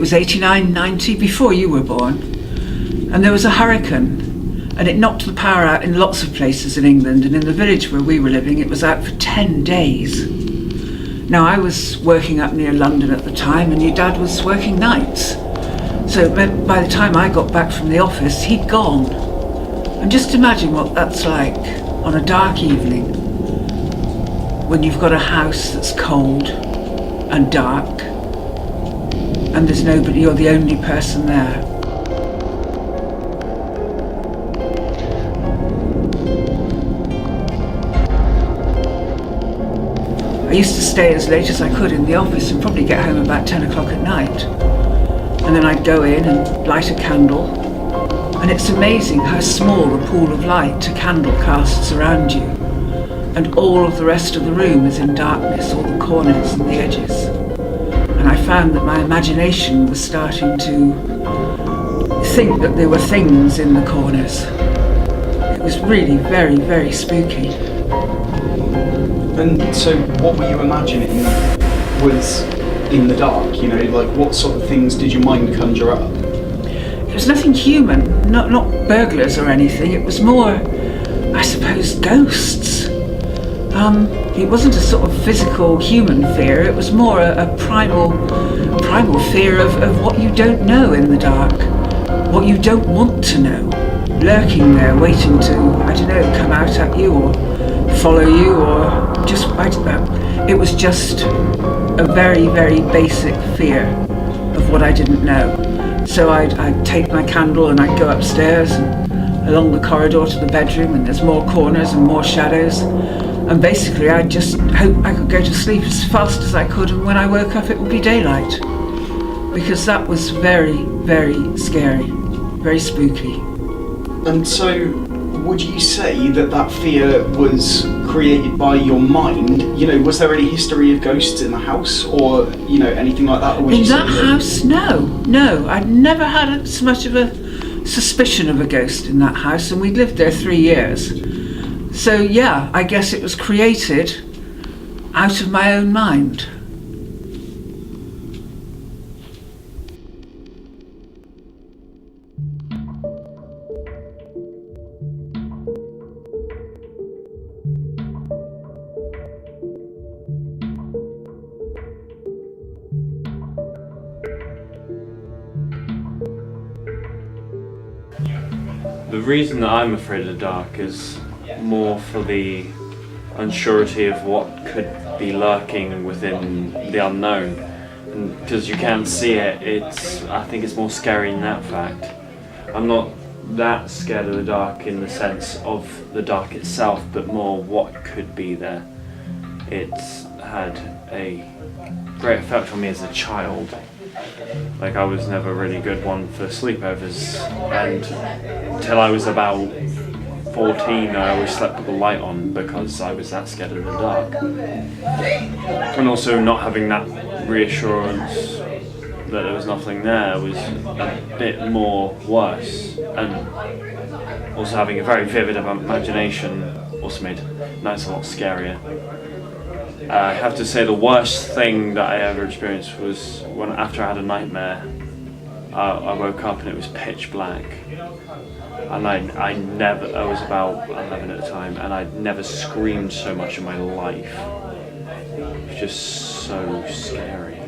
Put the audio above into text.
was 89, 90, before you were born, and there was a hurricane, and it knocked the power out in lots of places in England, and in the village where we were living it was out for 10 days. Now I was working up near London at the time, and your dad was working nights, so it meant by the time I got back from the office he'd gone. And just imagine what that's like on a dark evening when you've got a house that's cold and dark and there's nobody, you're the only person there. I used to stay as late as I could in the office and probably get home about 10 o'clock at night. And then I'd go in and light a candle, and it's amazing how small the pool of light a candle casts around you, and all of the rest of the room is in darkness, all the corners and the edges. And I found that my imagination was starting to think that there were things in the corners. It was really very, very spooky. And so what were you imagining was in the dark? You know, like what sort of things did your mind conjure up? It was nothing human, not burglars or anything. It was more, I suppose, ghosts. It wasn't a sort of physical human fear, it was more a primal fear of what you don't know in the dark, what you don't want to know, lurking there, waiting to, I don't know, come out at you or follow you or just, I don't know. It was just a very, very basic fear of what I didn't know. So I'd take my candle and I'd go upstairs and along the corridor to the bedroom, and there's more corners and more shadows. And basically I'd just hope I could go to sleep as fast as I could, and when I woke up it would be daylight. Because that was very, very scary, very spooky. And so would you say that fear was created by your mind? You know, was there any history of ghosts in the house or, you know, anything like that? Or would in you that say house, no. I'd never had so much of a suspicion of a ghost in that house, and we'd lived there 3 years. So yeah, I guess it was created out of my own mind. The reason that I'm afraid of the dark is more for the unsurety of what could be lurking within the unknown. And because you can't see it, I think it's more scary in that fact. I'm not that scared of the dark in the sense of the dark itself, but more what could be there. It's had a great effect on me as a child. Like, I was never a really good one for sleepovers, and until I was about 14 I always slept with the light on because I was that scared of the dark. And also not having that reassurance that there was nothing there was a bit more worse, and also having a very vivid imagination also made nights a lot scarier. I have to say the worst thing that I ever experienced was when, after I had a nightmare, I woke up and it was pitch black, and I was about 11 at the time, and I'd never screamed so much in my life. It was just so scary.